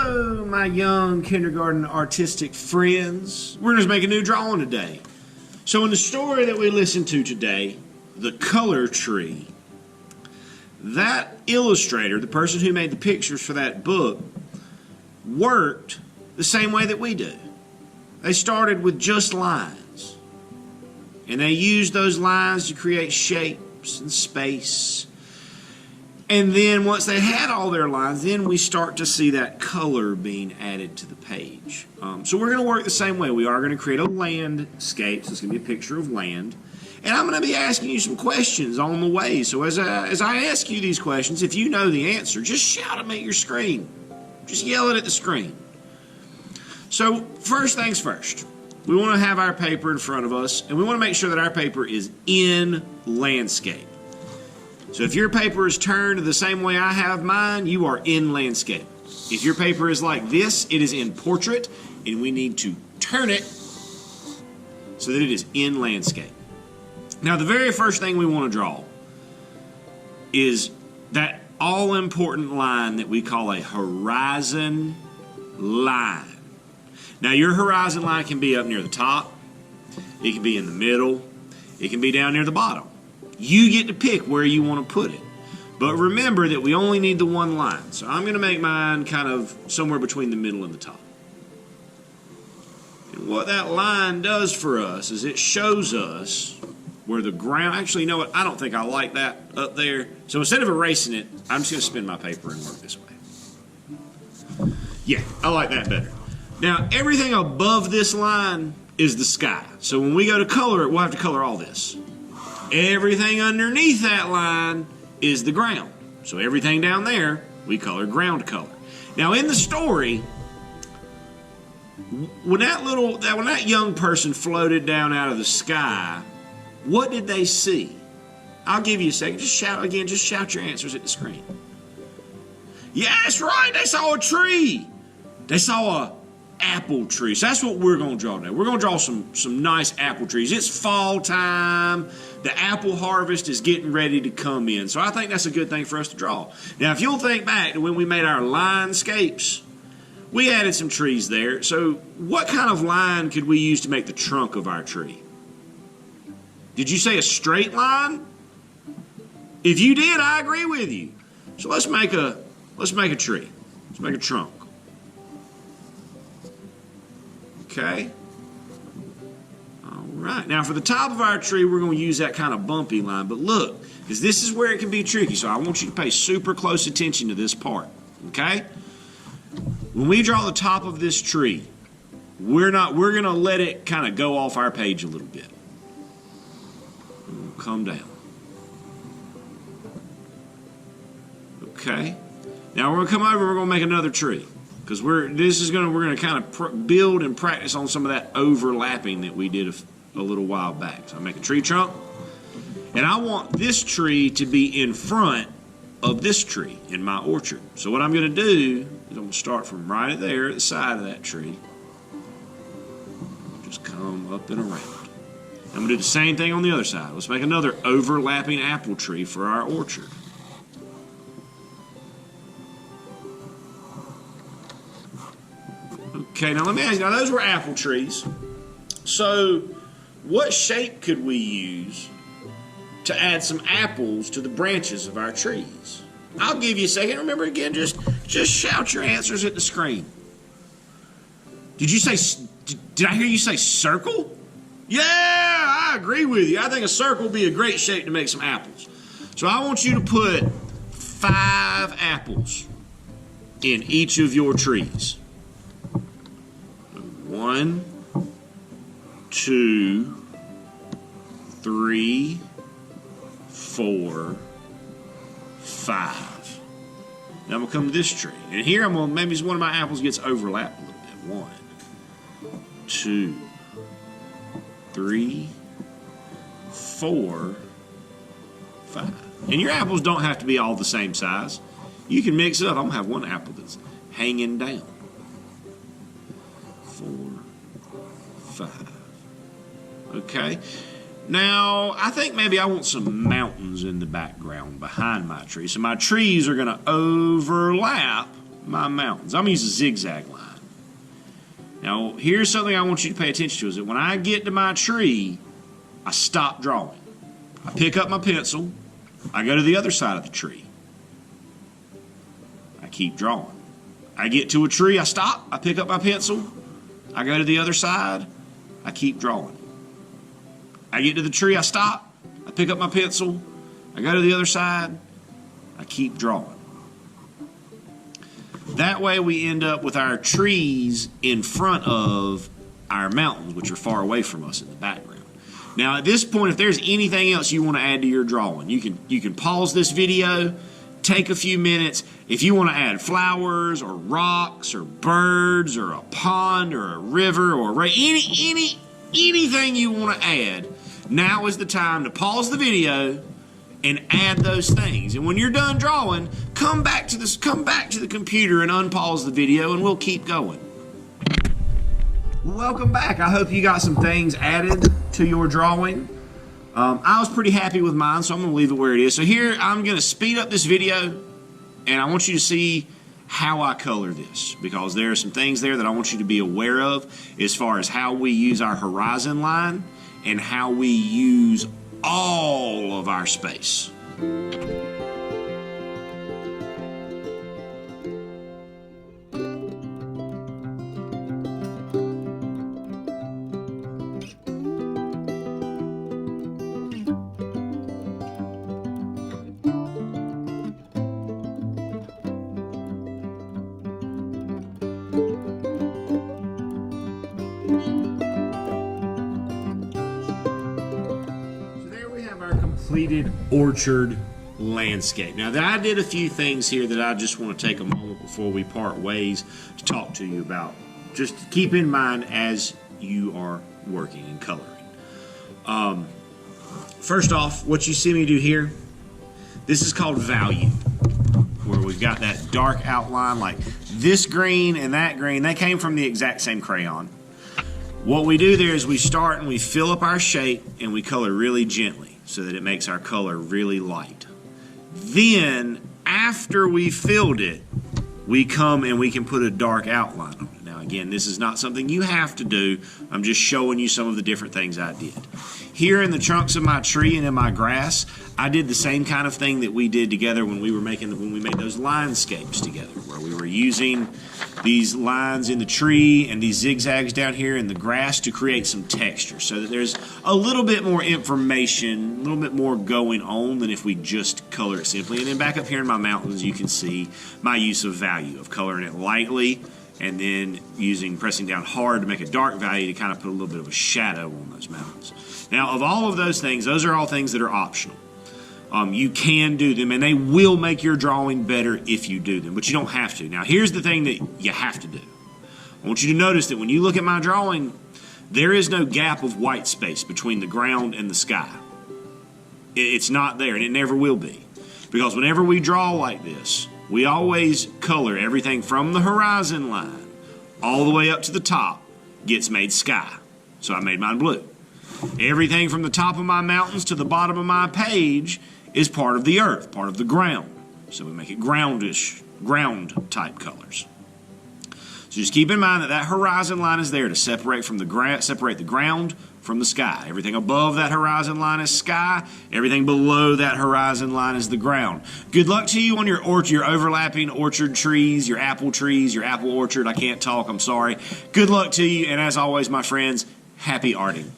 Hello, my young kindergarten artistic friends. We're just making a new drawing today. So in the story that we listened to today, The Color Tree, that illustrator, the person who made the pictures for that book, worked the same way that we do. They started with just lines, and they used those lines to create shapes and space. And then once they had all their lines, then we start to see that color being added to the page. So we're going to work the same way. We are going to create a landscape. So it's going to be a picture of land. And I'm going to be asking you some questions on the way. So as I ask you these questions, if you know the answer, just shout them at your screen. Just yell it at the screen. So first things first, we want to have our paper in front of us, and we want to make sure that our paper is in landscape. So if your paper is turned the same way I have mine, you are in landscape. If your paper is like this, it is in portrait, and we need to turn it so that it is in landscape. Now, the very first thing we want to draw is that all-important line that we call a horizon line. Now, your horizon line can be up near the top, it can be in the middle, it can be down near the bottom. You get to pick where you want to put it. But remember that we only need the one line. So I'm going to make mine kind of somewhere between the middle and the top. And what that line does for us is it shows us where the ground... Actually, you know what? I don't think I like that up there. So instead of erasing it, I'm just going to spin my paper and work this way. Yeah, I like that better. Now, everything above this line is the sky. So when we go to color it, we'll have to color all this. Everything underneath that line is the ground. So everything down there, we color ground color. Now in the story, when that young person floated down out of the sky, what did they see? I'll give you a second. Just shout again. Just shout your answers at the screen. Yeah, that's right. They saw a tree. They saw a apple tree. So that's what we're going to draw today. We're going to draw some nice apple trees. It's fall time. The apple harvest is getting ready to come in. So I think that's a good thing for us to draw. Now, if you'll think back to when we made our landscapes, we added some trees there. So what kind of line could we use to make the trunk of our tree? Did you say a straight line? If you did, I agree with you. So let's make a tree. Let's make a trunk. Okay. All right. Now for the top of our tree, we're going to use that kind of bumpy line. But look, because this is where it can be tricky. So I want you to pay super close attention to this part. Okay. When we draw the top of this tree, we're going to let it kind of go off our page a little bit. We'll come down. Okay. Now we're going to come over. We're going to make another tree. Because we're going to kind of build and practice on some of that overlapping that we did a little while back. So I make a tree trunk, and I want this tree to be in front of this tree in my orchard. So what I'm going to do is I'm going to start from right there at the side of that tree. Just come up and around. I'm going to do the same thing on the other side. Let's make another overlapping apple tree for our orchard. Okay, now let me ask you, now those were apple trees. So what shape could we use to add some apples to the branches of our trees? I'll give you a second. Remember again, just shout your answers at the screen. Did I hear you say circle? Yeah, I agree with you. I think a circle would be a great shape to make some apples. So I want you to put 5 apples in each of your trees. 1, 2, 3, 4, 5. Now I'm going to come to this tree. And here maybe one of my apples gets overlapped a little bit. 1, 2, 3, 4, 5. And your apples don't have to be all the same size. You can mix it up. I'm going to have one apple that's hanging down. 4, 5. Okay. Now, I think maybe I want some mountains in the background behind my tree. So my trees are going to overlap my mountains. I'm going to use a zigzag line. Now, here's something I want you to pay attention to, is that when I get to my tree, I stop drawing. I pick up my pencil, I go to the other side of the tree. I keep drawing. I get to a tree, I stop, I pick up my pencil, I go to the other side, I keep drawing. I get to the tree, I stop, I pick up my pencil, I go to the other side, I keep drawing. That way we end up with our trees in front of our mountains, which are far away from us in the background. Now at this point, if there's anything else you want to add to your drawing, you can pause this video, take a few minutes. If you want to add flowers or rocks or birds or a pond or a river or anything you want to add, now is the time to pause the video and add those things. And when you're done drawing, come back to the computer and unpause the video, and we'll keep going. Welcome back. I hope you got some things added to your drawing. I was pretty happy with mine, so I'm going to leave it where it is. So here, I'm going to speed up this video, and I want you to see how I color this, because there are some things there that I want you to be aware of as far as how we use our horizon line and how we use all of our space. Completed orchard landscape. Now, I did a few things here that I just want to take a moment before we part ways to talk to you about. Just keep in mind as you are working and coloring. First off, what you see me do here, this is called value, where we've got that dark outline like this green and that green. They came from the exact same crayon. What we do there is we start and we fill up our shape and we color really gently, so that it makes our color really light. Then, after we filled it, we come and we can put a dark outline on it. Now again, this is not something you have to do. I'm just showing you some of the different things I did. Here in the trunks of my tree and in my grass, I did the same kind of thing that we did together when we made those linescapes together, where we were using these lines in the tree and these zigzags down here in the grass to create some texture, so that there's a little bit more information, a little bit more going on than if we just color it simply. And then back up here in my mountains, you can see my use of value, of coloring it lightly and then pressing down hard to make a dark value to kind of put a little bit of a shadow on those mountains. Now, of all of those things, those are all things that are optional. You can do them, and they will make your drawing better if you do them, but you don't have to. Now, here's the thing that you have to do. I want you to notice that when you look at my drawing, there is no gap of white space between the ground and the sky. It's not there, and it never will be. Because whenever we draw like this, we always color everything from the horizon line all the way up to the top gets made sky. So I made mine blue. Everything from the top of my mountains to the bottom of my page is part of the earth, part of the ground. So we make it groundish, ground type colors. So just keep in mind that horizon line is there to separate the ground from the sky. Everything above that horizon line is sky. Everything below that horizon line is the ground. Good luck to you on your overlapping orchard trees, your apple orchard. I can't talk, I'm sorry. Good luck to you, and as always, my friends, happy arting.